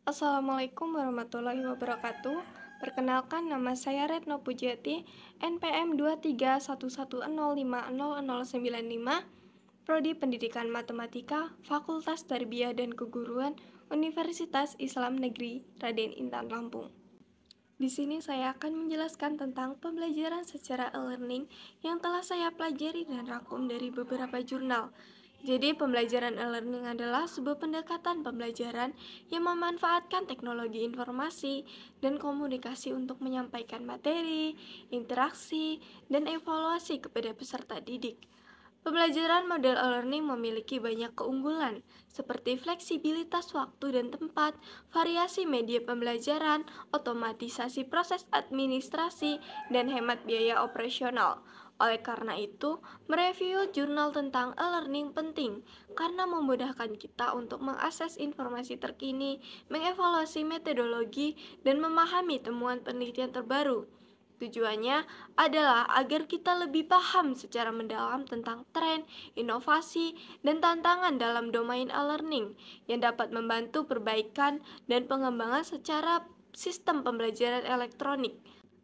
Assalamualaikum warahmatullahi wabarakatuh. Perkenalkan, nama saya Retno Pujiati, NPM 23110500095, Prodi Pendidikan Matematika, Fakultas Tarbiyah dan Keguruan, Universitas Islam Negeri Raden Intan Lampung. Di sini saya akan menjelaskan tentang pembelajaran secara e-learning yang telah saya pelajari dan rangkum dari beberapa jurnal. Jadi, pembelajaran e-learning adalah sebuah pendekatan pembelajaran yang memanfaatkan teknologi informasi dan komunikasi untuk menyampaikan materi, interaksi, dan evaluasi kepada peserta didik. Pembelajaran model e-learning memiliki banyak keunggulan, seperti fleksibilitas waktu dan tempat, variasi media pembelajaran, otomatisasi proses administrasi, dan hemat biaya operasional. Oleh karena itu, mereview jurnal tentang e-learning penting karena memudahkan kita untuk mengakses informasi terkini, mengevaluasi metodologi, dan memahami temuan penelitian terbaru. Tujuannya adalah agar kita lebih paham secara mendalam tentang tren, inovasi, dan tantangan dalam domain e-learning yang dapat membantu perbaikan dan pengembangan secara sistem pembelajaran elektronik.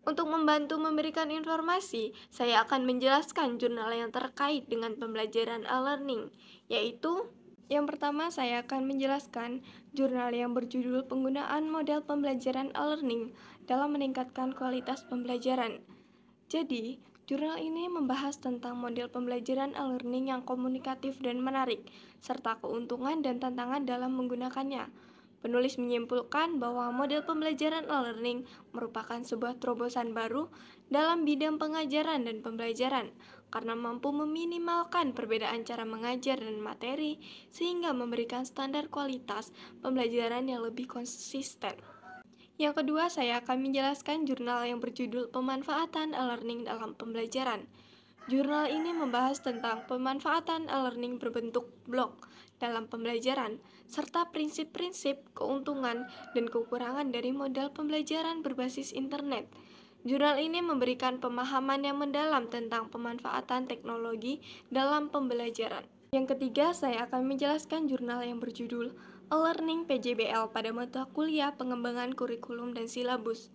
Untuk membantu memberikan informasi, saya akan menjelaskan jurnal yang terkait dengan pembelajaran e-learning, yaitu yang pertama, saya akan menjelaskan jurnal yang berjudul Penggunaan Model Pembelajaran E-Learning dalam Meningkatkan Kualitas Pembelajaran. Jadi, jurnal ini membahas tentang model pembelajaran e-learning yang komunikatif dan menarik, serta keuntungan dan tantangan dalam menggunakannya. Penulis menyimpulkan bahwa model pembelajaran e-learning merupakan sebuah terobosan baru dalam bidang pengajaran dan pembelajaran karena mampu meminimalkan perbedaan cara mengajar dan materi sehingga memberikan standar kualitas pembelajaran yang lebih konsisten. Yang kedua, saya akan menjelaskan jurnal yang berjudul Pemanfaatan e-learning dalam Pembelajaran. Jurnal ini membahas tentang pemanfaatan e-learning berbentuk blog dalam pembelajaran, serta prinsip-prinsip, keuntungan, dan kekurangan dari model pembelajaran berbasis internet. Jurnal ini memberikan pemahaman yang mendalam tentang pemanfaatan teknologi dalam pembelajaran. Yang ketiga, saya akan menjelaskan jurnal yang berjudul E-Learning PJBL pada mata kuliah pengembangan kurikulum dan silabus.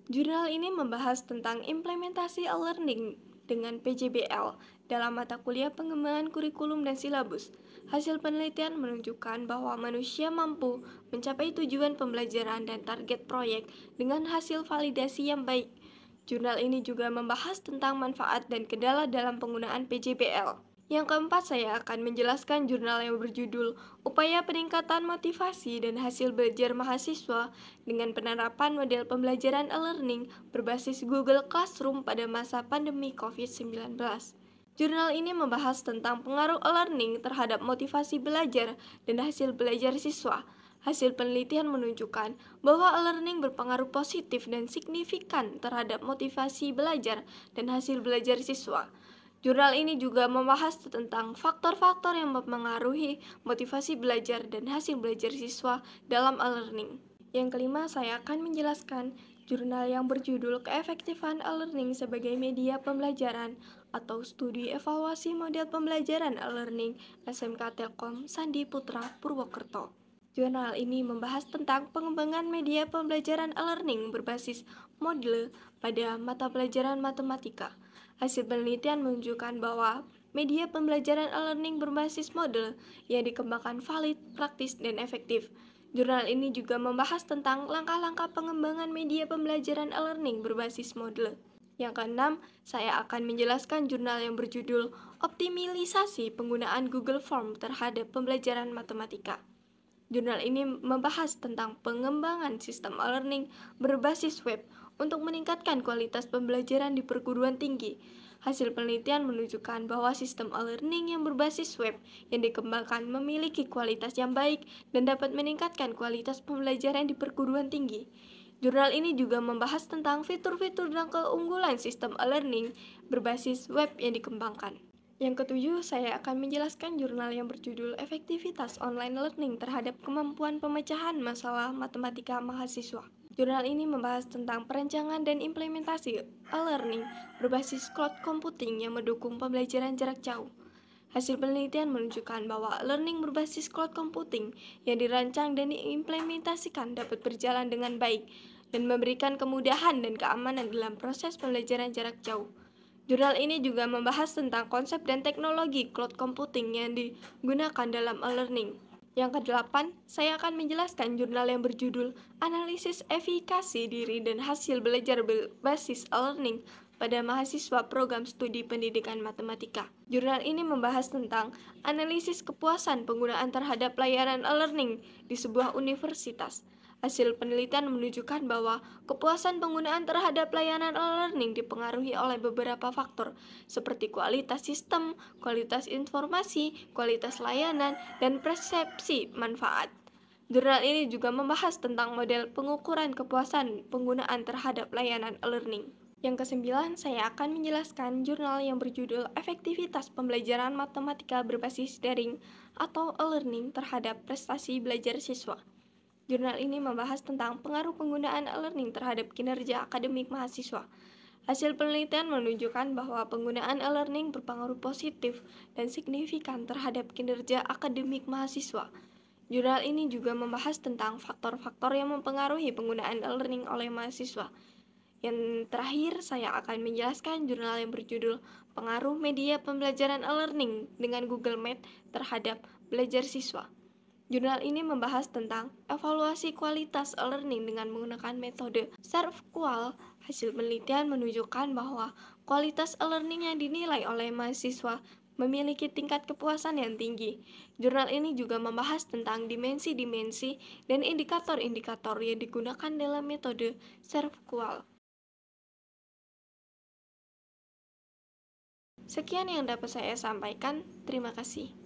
Jurnal ini membahas tentang implementasi e-learning dengan PJBL dalam mata kuliah pengembangan kurikulum dan silabus. Hasil penelitian menunjukkan bahwa manusia mampu mencapai tujuan pembelajaran dan target proyek dengan hasil validasi yang baik. Jurnal ini juga membahas tentang manfaat dan kendala dalam penggunaan PJBL. Yang keempat, saya akan menjelaskan jurnal yang berjudul Upaya Peningkatan Motivasi dan Hasil Belajar Mahasiswa dengan Penerapan Model Pembelajaran E-Learning berbasis Google Classroom pada masa pandemi COVID-19. Jurnal ini membahas tentang pengaruh e-learning terhadap motivasi belajar dan hasil belajar siswa. Hasil penelitian menunjukkan bahwa e-learning berpengaruh positif dan signifikan terhadap motivasi belajar dan hasil belajar siswa. Jurnal ini juga membahas tentang faktor-faktor yang mempengaruhi motivasi belajar dan hasil belajar siswa dalam e-learning. Yang kelima, saya akan menjelaskan jurnal yang berjudul Keefektifan E-Learning sebagai Media Pembelajaran atau Studi Evaluasi Model Pembelajaran E-Learning SMK Telkom Sandi Putra Purwokerto. Jurnal ini membahas tentang pengembangan media pembelajaran e-learning berbasis model pada mata pelajaran matematika. Hasil penelitian menunjukkan bahwa media pembelajaran e-learning berbasis model yang dikembangkan valid, praktis, dan efektif. Jurnal ini juga membahas tentang langkah-langkah pengembangan media pembelajaran e-learning berbasis model. Yang keenam, saya akan menjelaskan jurnal yang berjudul Optimalisasi Penggunaan Google Form terhadap Pembelajaran Matematika. Jurnal ini membahas tentang pengembangan sistem e-learning berbasis web untuk meningkatkan kualitas pembelajaran di perguruan tinggi. Hasil penelitian menunjukkan bahwa sistem e-learning yang berbasis web yang dikembangkan memiliki kualitas yang baik dan dapat meningkatkan kualitas pembelajaran di perguruan tinggi. Jurnal ini juga membahas tentang fitur-fitur dan keunggulan sistem e-learning berbasis web yang dikembangkan. Yang ketujuh, saya akan menjelaskan jurnal yang berjudul Efektivitas Online Learning terhadap Kemampuan Pemecahan Masalah Matematika Mahasiswa. Jurnal ini membahas tentang perancangan dan implementasi e-learning berbasis cloud computing yang mendukung pembelajaran jarak jauh. Hasil penelitian menunjukkan bahwa learning berbasis cloud computing yang dirancang dan diimplementasikan dapat berjalan dengan baik dan memberikan kemudahan dan keamanan dalam proses pembelajaran jarak jauh. Jurnal ini juga membahas tentang konsep dan teknologi cloud computing yang digunakan dalam e-learning. Yang kedelapan, saya akan menjelaskan jurnal yang berjudul Analisis Efikasi Diri dan Hasil Belajar Berbasis E-Learning pada mahasiswa program studi pendidikan matematika. Jurnal ini membahas tentang analisis kepuasan penggunaan terhadap layanan e-learning di sebuah universitas. Hasil penelitian menunjukkan bahwa kepuasan penggunaan terhadap layanan e-learning dipengaruhi oleh beberapa faktor, seperti kualitas sistem, kualitas informasi, kualitas layanan, dan persepsi manfaat. Jurnal ini juga membahas tentang model pengukuran kepuasan penggunaan terhadap layanan e-learning. Yang kesembilan, saya akan menjelaskan jurnal yang berjudul Efektivitas Pembelajaran Matematika Berbasis Daring atau e-learning terhadap prestasi belajar siswa. Jurnal ini membahas tentang pengaruh penggunaan e-learning terhadap kinerja akademik mahasiswa. Hasil penelitian menunjukkan bahwa penggunaan e-learning berpengaruh positif dan signifikan terhadap kinerja akademik mahasiswa. Jurnal ini juga membahas tentang faktor-faktor yang mempengaruhi penggunaan e-learning oleh mahasiswa. Yang terakhir, saya akan menjelaskan jurnal yang berjudul Pengaruh Media Pembelajaran e-learning dengan Google Meet terhadap belajar siswa. Jurnal ini membahas tentang evaluasi kualitas e-learning dengan menggunakan metode SERVQUAL. Hasil penelitian menunjukkan bahwa kualitas e-learning yang dinilai oleh mahasiswa memiliki tingkat kepuasan yang tinggi. Jurnal ini juga membahas tentang dimensi-dimensi dan indikator-indikator yang digunakan dalam metode SERVQUAL. Sekian yang dapat saya sampaikan. Terima kasih.